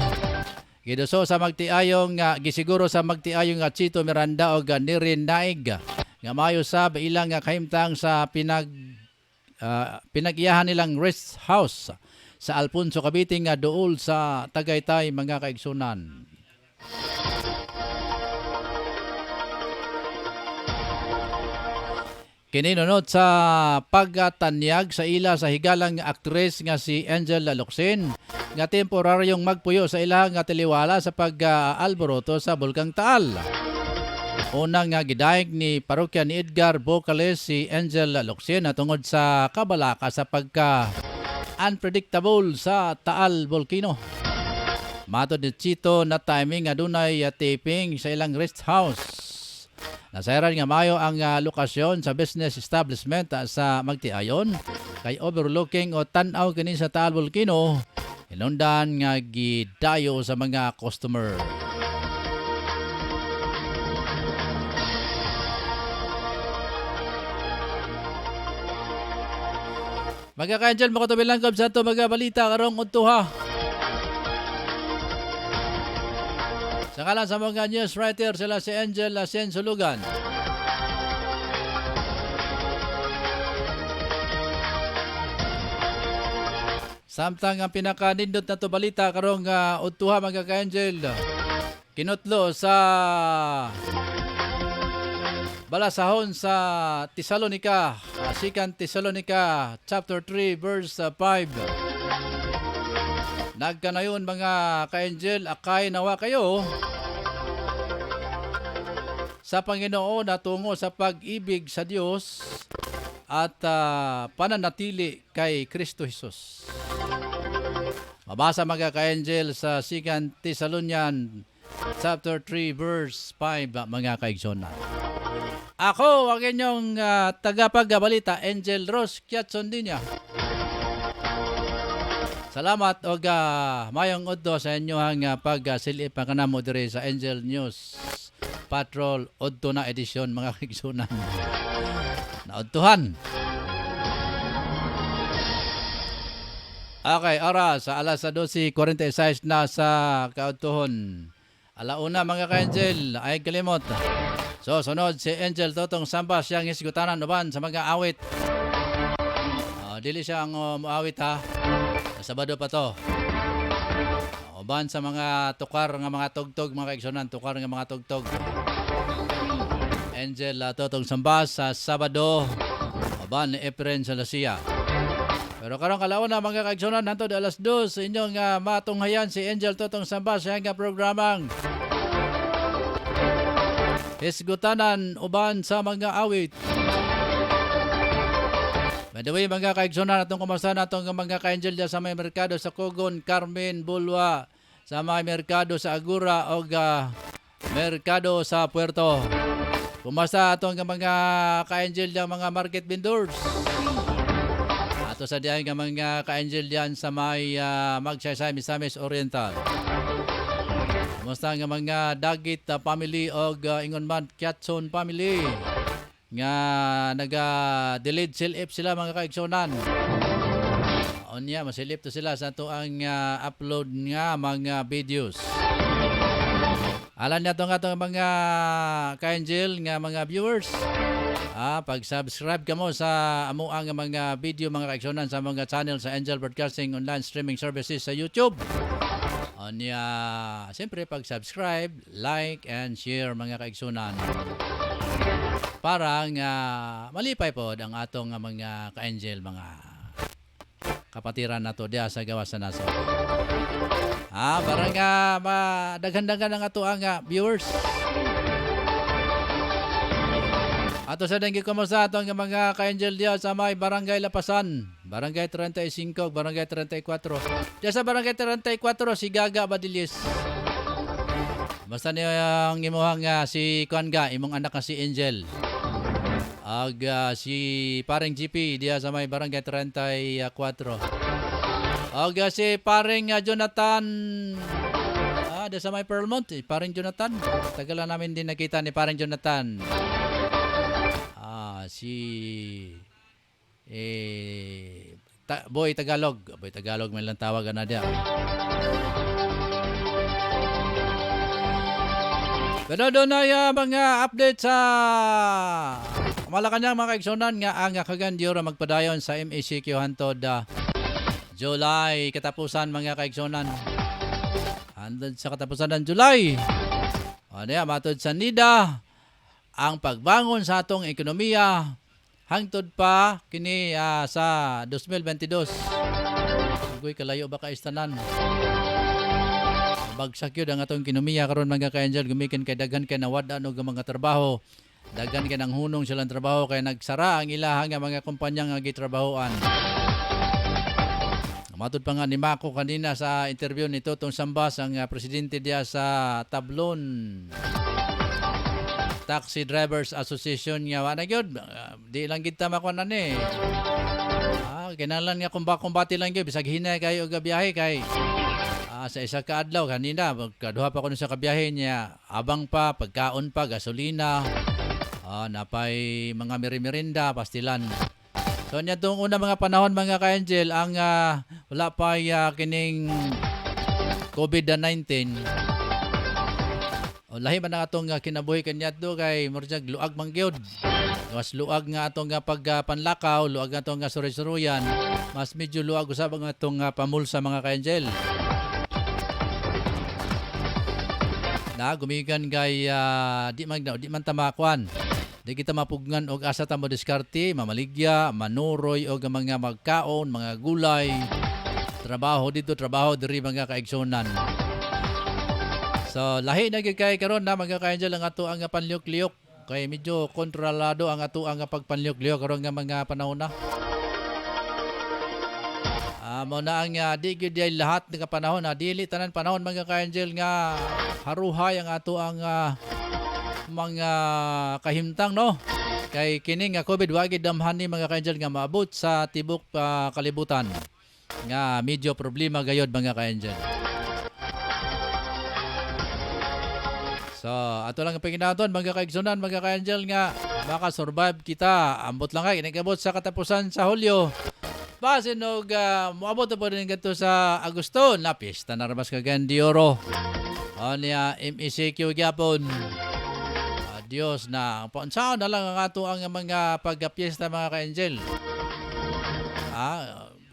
Giduso sa magtiayong gisiguro sa magtiayong Chito Miranda o Nirin Naig nga mayo sab ilang kahimtang sa pinag-iyahan nilang rest house sa Alfonso Cavite nga duol sa Tagaytay, mga kaigsunan. Kininunod sa pagtanyag sa ila sa higalang aktres nga si Angel Locsin nga temporaryong magpuyo sa ilang tiliwala sa pag-alboroto sa Bulkang Taal. Unang gidayeg ni parokya ni Edgar vocalist si Angel Locsin na tungod sa kabalaka sa unpredictable sa Taal Volcano. Matod ni Chito na timing nga dunay taping sa ilang rest house. Nasairan nga mayo ang lokasyon sa business establishment sa Magtiayon kay overlooking o tanaw kini sa Taal Volcano. Hinundan nga gidayo sa mga customer. Mga ka-angel, makatubil lang sa ito mga balita karong udtuha. Sa kalan sa mga news writer sila si Angel Sensulugan. Samtang ang pinaka-nindot na to balita karong udtuha mga ka-angel. Kinutlo sa balasahon sa Tesalonica, Second Tesalonica chapter 3 verse 5. Nagkanayon mga ka-angel, akay nawa kayo sa Panginoon na tungo sa pag-ibig sa Diyos at pananatili kay Kristo Jesus. Mabasa mga ka-angel sa 2 Thessalonians chapter 3 verse 5 mga kaigsonan. Ako ang inyong tagapagbalita, Angel Ros Kiatsondinya. Salamat og mayong udto sa inyong pagsilip ang kanamo diri sa Angel News Patrol udto na edisyon mga kaigsonan. Naudtuhan. Okay, oras sa alas 12:46 na sa kaudtuhon. Alauna mga ka-angel, ay kalimot. So, sunod si Angel Totong Sambas siyang isgutanan uban sa mga awit. Dili siya ang muawit ha. Sabado pa to. Uban sa mga tukar nga mga tugtog, mga kaigsonan, tukar nga mga tugtog. Angel Totong Sambas sa Sabado, uban ni Efren Salasiya. Pero karong kalauna mga kaigsonan, hantod alas 2 inyong matunghayan si Angel Totong Sambas sa nga programang Isgutanan uban sa mga awit. By the way mga kaigsonan, atong kumusta natong mga ka-angel sa may merkado sa Cogon, Carmen, Bulwa, sa may merkado sa Agura o merkado sa Puerto. Kumusta atong mga ka-angel mga market vendors? Ato sa diyan nga mga ka-angel diyan sa may Magsaysay, Misamis Oriental. Kumusta nga mga Dagit family o ingon man Kiatson family nga naga-delayed silip sila mga kaigsonan. Onya masilip to sila sa tuang upload nga mga videos. Alam niya to nga mga ka-angel nga mga viewers. Pag-subscribe ka mo sa amuang mga video mga kaigsonan sa mga channel sa Angel Broadcasting Online Streaming Services sa YouTube. Onya, siyempre pag-subscribe, like, and share mga kaigsunan. Para nga malipay po ang atong mga ka-angel, mga kapatiran nato diya sa gawas sa naso. Para nga madaghan-daghan ang ato ang viewers. Ato sa denggi kumusta atong mga ka-angel diya sa may Barangay Lapasan, Barangay 35, Barangay 34. Diya sa Barangay 34 si Gaga Badilis. Basta niya ang imuhang si Kuanga, imong anak na si Angel. Si paring GP diya sa may Barangay 34. Si paring Jonathan diya sa may Pearlmont, paring Jonathan. Tagalan namin din nakita ni paring Jonathan. Boy Tagalog may lang tawagan na diya. Pero doon ay mga update sa Malacanang mga kaigsonan nga ang kagandiyo ra magpadayon sa MECQ hantod July katapusan mga kaigsonan. Hantod sa katapusan ng July. Matod sa NIDA ang pagbangon sa atong ekonomiya hangtod pa kini sa 2022. Ugoy kalayo ba ka istanan? Bagsak yun ang atong ekonomiya karon mga ka-angel, gumikin kay daghan kay nawadaan og mga trabaho. Daghan kay nang hunong silang trabaho kay nagsara ang ilahang mga kumpanya nga gitrabahoan. Matod pa nga ni Mako kanina sa interview ni Totong Sambas ang presidente diya sa Tablon Taxi Drivers Association nga wala gyud di lang gid ta makuan ani. Kinalan nga kumbati lang gyud bisag hinay kayo og biyahe kay sa isa ka adlaw kanina kaduha pa ko sa kabiyahe niya abang pa pagkaon pa gasolina napay mga merienda pastilan So niya itong una mga panahon mga ka-angel, ang wala pa kining COVID-19. O lahi man na atong kinabuhi kanya to kay murjag luag mangyod. Mas luag nga atong pagpanlakaw, luag nga atong suroy-suroyan, mas medyo luag usab ang atong pamulsa mga ka-angel. Na gumikan kay di man tamakwan. Di kita mapugnan og asa ta mo diskarte, mamaligya, manuroy og mga magkaon, mga gulay. Trabaho diri mga kaigsunan. So lahi na gyud kay karon na mga ka-angel ang ato ang panliok-liok kay medyo kontrolado ang ato ang pagpanliok-liok karon nga mga panahon na. Mo na ang di gyud ay lahat ng panahon na dili tanan panahon mga ka-angel nga haruhay ang ato ang mga kahimtang no kay kini nga COVID wa gid damhan ni mga ka-angel nga maabot sa tibok kalibutan nga medyo problema gayod mga ka-angel. So ato lang ang panginaton mga kaigsunan mga ka-angel nga baka survive kita ambot lang kay nagabot sa katapusan sa Hulyo. Basin og moabot pa din gadto sa Agosto na pista na rabas kagan di oro. Anya MECQ gyapon. Dios na paunsaon na lang ang ato ang mga pagpiesta mga ka-angel.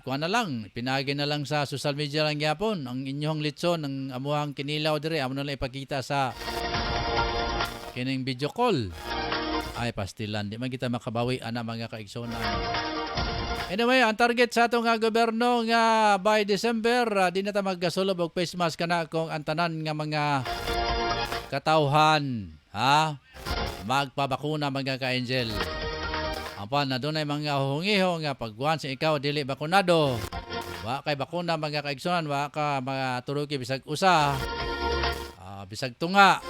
Kuha na lang, pinagi na lang sa social media lang gyapon ang inyong litson, ang amuhang kinilaw dire, amo na lang ipakita sa kining video call. Ay pastilan, di man kita makabawi ana mga kaigsonan. Anyway, ang target sa atong gobyerno nga by December, di na ta magasulob og face mask kana kung ang tanan nga mga katawhan, magpabakuna mga ka-angel. Apan na dunay mga hungiho nga pag once ikaw dili bakunado, wa kay bakuna mga kaigsunan, wa ka mga turuki bisag usa, bisag tunga.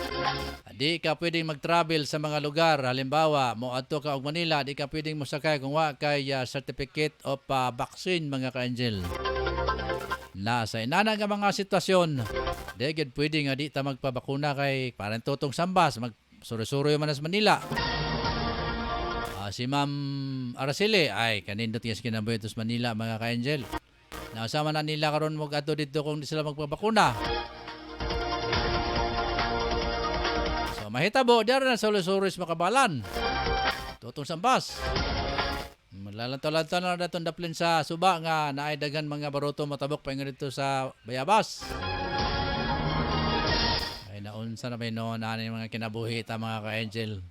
Di ka pwedeng mag-travel sa mga lugar. Halimbawa, mo adto ka og Manila, di ka pwedeng mosakay kung wa kay certificate of vaccine mga ka-angel. Na sa inana nga mga sitwasyon, di gid pwede nga di ta magpabakuna kay parang tutong sambas, suro-suro man sa Manila. Si Ma'am Araceli ay kanindot yes kinabuhi sa Manila mga ka-angel. Nasama na nila karon mo ato dito kung di sila magpabakuna. So mahitabo diara na solo-suro makabalan. Tutong sambas. Malalanto-lanto na daton daplin sa suba nga naay dagan mga baroto matabok pa dito sa Bayabas. Ay naunsa na may noon ani mga kinabuhi ta mga ka-angel.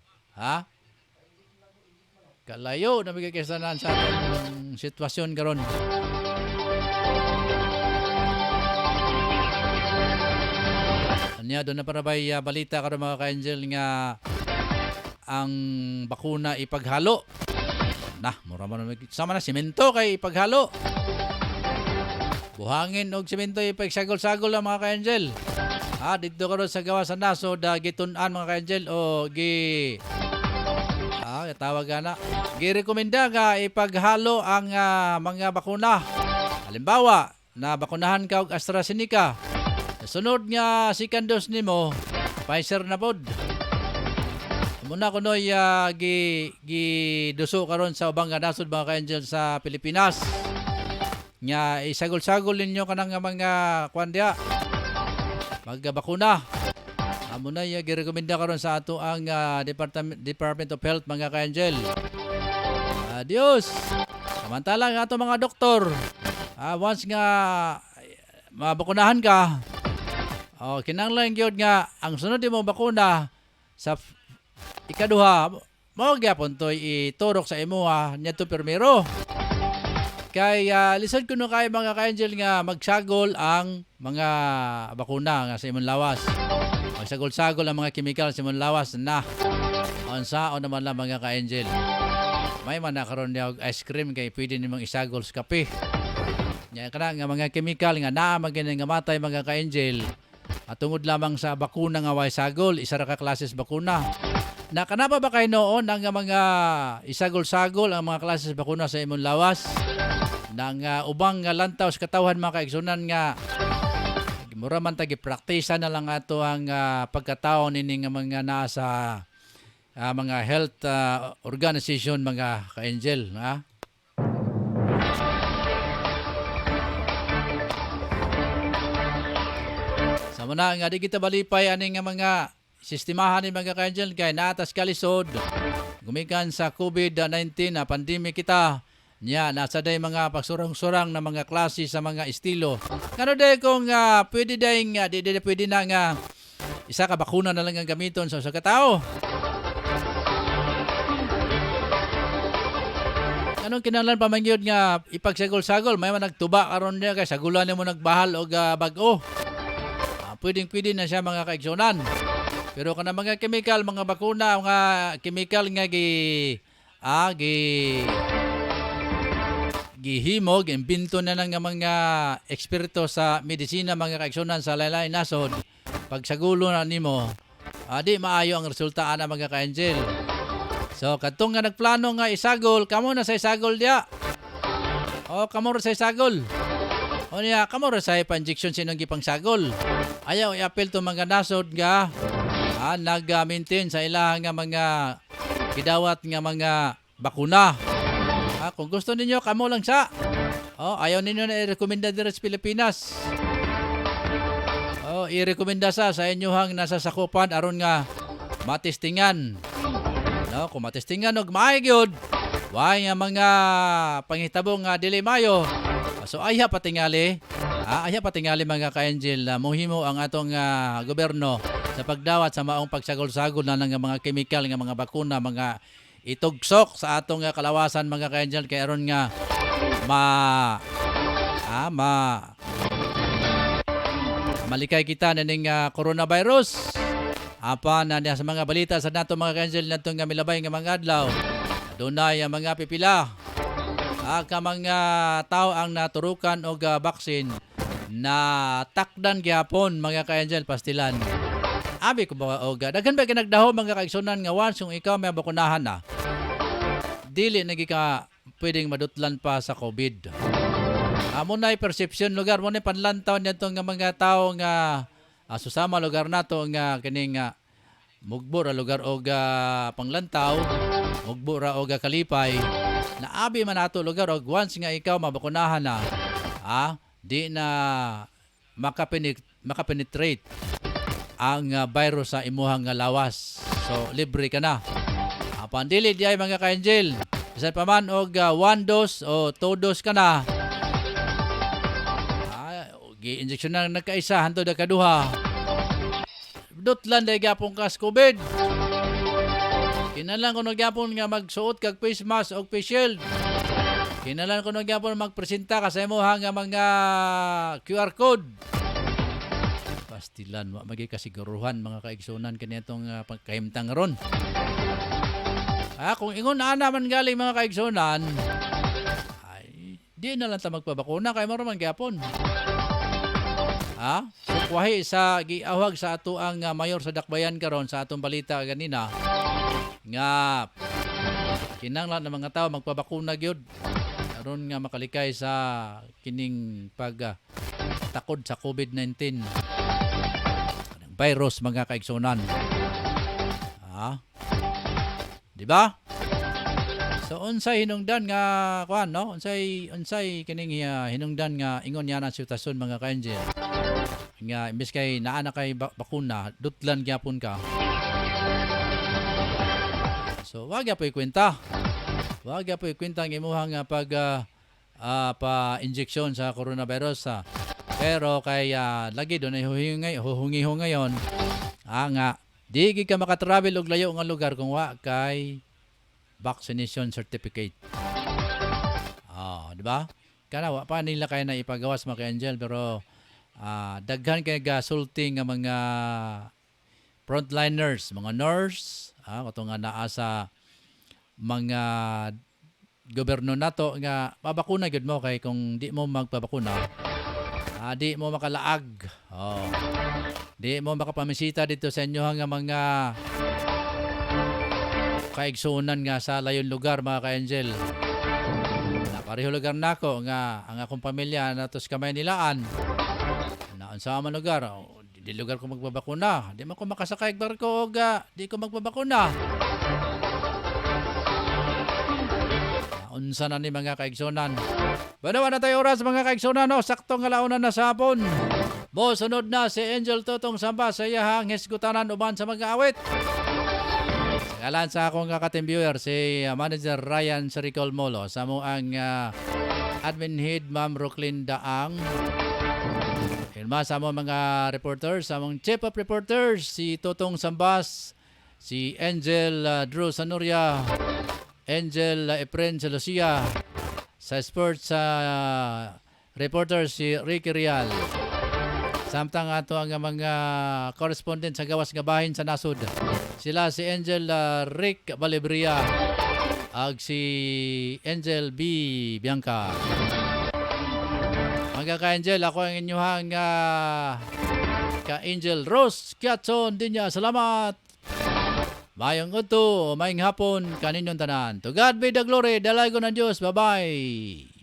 Kalayo na bigay-kisanan sa atong sitwasyon karon. Anya doon na para bay balita karon mga ka-angel nga ang bakuna ipaghalo. Mura man sama na semento kay ipaghalo. Buhangin og semento ipagsagol-sagol ang mga ka-angel. Dito karon sa gawa sa nasod gitun-an mga ka-angel o tawag na. Girekomenda nga ipaghalo ang mga bakuna. Halimbawa, na bakunahan ka og AstraZeneca. Sunod nga second dose nimo, Pfizer na pod. Muna kunoy giduso karon sa ubang nga nasod mga ka-angel sa Pilipinas. Nga isagol-sagol ninyo kanang mga kwandya. Magbakuna. Amo na girekomenda karon sa ato ang Department of Health mga ka-angel. Adios. Samantala nga ato mga doktor, once nga mabakunahan ka, kinahanglan gyud nga ang sunod mo bakuna sa ikaduha mao gyapon toy iturok sa imuha nyadto permero. Kay lisod kuno kay mga ka-angel nga magsagol ang mga bakuna nga sa imong lawas. Magsagol-sagol ang mga chemical sa imong lawas na unsaon naman lang mga ka-angel. May man nakaroon niya ice cream kay pwede nimong isagol sa kape. Nya kana nga mga chemical nga naa magin nga matay mga ka-angel. At tungod lamang sa bakuna nga way sagol, isa ra ka klases bakuna. Na kanapa ba kay noon ang mga isagol-sagol ang mga klases bakuna sa imong lawas? Nang ubang lantaw sa katawhan mga kaigsunan nga mura man tagi praktisa na lang ato ang pagkatao nini nga mga nasa mga health organization mga ka-angel, Amo na nga di kita balipay ani nga mga sistemahan ni mga ka-angel kay naatas kalisod. Gumikan sa COVID-19 na pandemic kita. Nya nasa day mga pagsurang-surang na mga klase sa mga estilo. Kano day kung pwede day nga di pwede na nga isa ka bakuna na lang ang gamiton sa katao. Anong kinahanglan pa man gyud nga ipagsagol-sagol may man nagtuba karon niya kay sagulan nimo nagbahal og bag-o. Pwedeng-pwede na siya mga kaigsunan. Pero kana mga chemical, mga bakuna, mga chemical nga gihimog, imbento na ng mga eksperto sa medisina, mga kaigsunan sa laylay nasod. Pag sagulo na nimo, di maayo ang resulta ana mga ka-angel. So kadtong nga nagplano nga isagol, kamo na sa isagol dia. Kamo ra sa isagol. O niya, kamo ra sa pa-injection sinong gipang sagol. Ayaw i-apel to mga nasod nga nag-maintain sa ilang nga mga gidawat nga mga bakuna. Kung gusto ninyo, kamo lang sa. Ayaw ninyo na i-rekomenda dito sa Pilipinas. I-rekomenda sa inyohang nasa sakupan aron nga matestingan. Kung matestingan og maay gyud, way nga mga panghitabong dili mayo. So ayha patingali mga ka-angel, mohimo ang atong gobyerno sa pagdawat sa maong pagsagol-sagol na ng mga chemical nga mga bakuna, mga itugsok sa atong kalawasan mga ka-angel kay aron nga malikay kita ning coronavirus. Apa na sa mga balita sa nato mga ka-angel nato nga milabay nga mga adlaw. Dunay mga pipila ka mga tao ang naturukan og baksin na takdan gyapon mga ka-angel pastilan. Abi ko ba og daghan ba ginagdaho mga kaigsunan nga once kung ikaw may bakunahan na dili nagi ka pwedeng madutlan pa sa COVID. Amo nay perception lugar mo ni panlantaw nito nga mga tao nga susama lugar nato nga kining mugbo ra lugar og panglantaw, mugbo ra og kalipay. Naabi man ato lugar og once nga ikaw mabakunahan na di na makapenetrate ang virus sa imuhang lawas. So libre ka na. Pandili di ay mga ka-angel. Bisan pa man og 1 dose o 2 dose ka na. Gi-injection na nagkaisa hanto da kaduha. Dutlan day gapon kas COVID. Kinalang ko nagyapon nga magsuot kag face mask o face shield. Kinalang ko nagyapon magpresenta ka sa imuhang nga mga QR code. Pastilan wa magi kasiguruhan mga kaigsunan kanitong pagkahimtang ron. Kung ingon ana man galing mga kaigsunan, ay di na lang ta magpabakuna kay maro man gyapon. Sukwahi sa giawag sa ato ang mayor sa Dakbayan karon sa atong balita ganina nga kinahanglan ng mga tao magpabakuna gyud aron nga makalikay sa kining takod sa COVID-19 virus mga kaigsunan. Di ba? So unsay hinungdan nga kuan no? Unsay kining hinungdan nga ingon niya na sitwasyon mga ka-angel. Nga imbes kay naa na kay bakuna, dutlan gyapon ka. So wag gyapon kwenta. Wag gyapon kwenta ang imuhang pa-injection sa coronavirus. Pero kay lagi doon ay huhungi ngayon. Nga di ka makatravel og layo nga lugar kung wa kay vaccination certificate. Di ba? Kana wa pa nila kay na ipagawas mga ka-angel pero daghan kay gasulting nga mga frontliners, mga nurse, katong nga naa sa mga gobyerno nato nga pabakuna gyud mo kay kung di mo magpabakuna di mo makalaag. Di mo makapamisita dito sa inyo nga mga kaigsunan nga sa layon lugar mga ka-angel. Pareho lugar nako nga ang akong pamilya natos kamay nilaan. Naan sa amang lugar, di lugar ko magbabakuna. Di man ko makasakay og barko og di ko magbabakuna. Unsa na ni mga kaigsunan. Banawa na tayo oras mga kaigsunan no, sakto nga launa na sa hapon. Bo, sunod na si Angel Totong Samba sa iyahang hisgutanan uban sa mga awit. Ngalan sa akong ka-team viewer, si Manager Ryan Sericol Molo, sa mo ang admin head Ma'am Rocklyn Daang. Ilma sa mo mga reporters, sa mong chief of reporters, si Totong Sambas, si Angel Drew Sanuria, Angel Efren Lucia, sa sports reporter si Ricky Rial. Samtang ato ang mga correspondent sa gawas nga bahin sa nasud. Sila si Angel Rick Balibria ag si Angel B. Bianca. Mga ka-Angel, ako ang inyuhang ka-Angel Rose Kiatson din niya. Salamat! Mayong uto, mayong hapon, kaninyong tanan. To God be the glory, dalago ng Diyos. Bye-bye!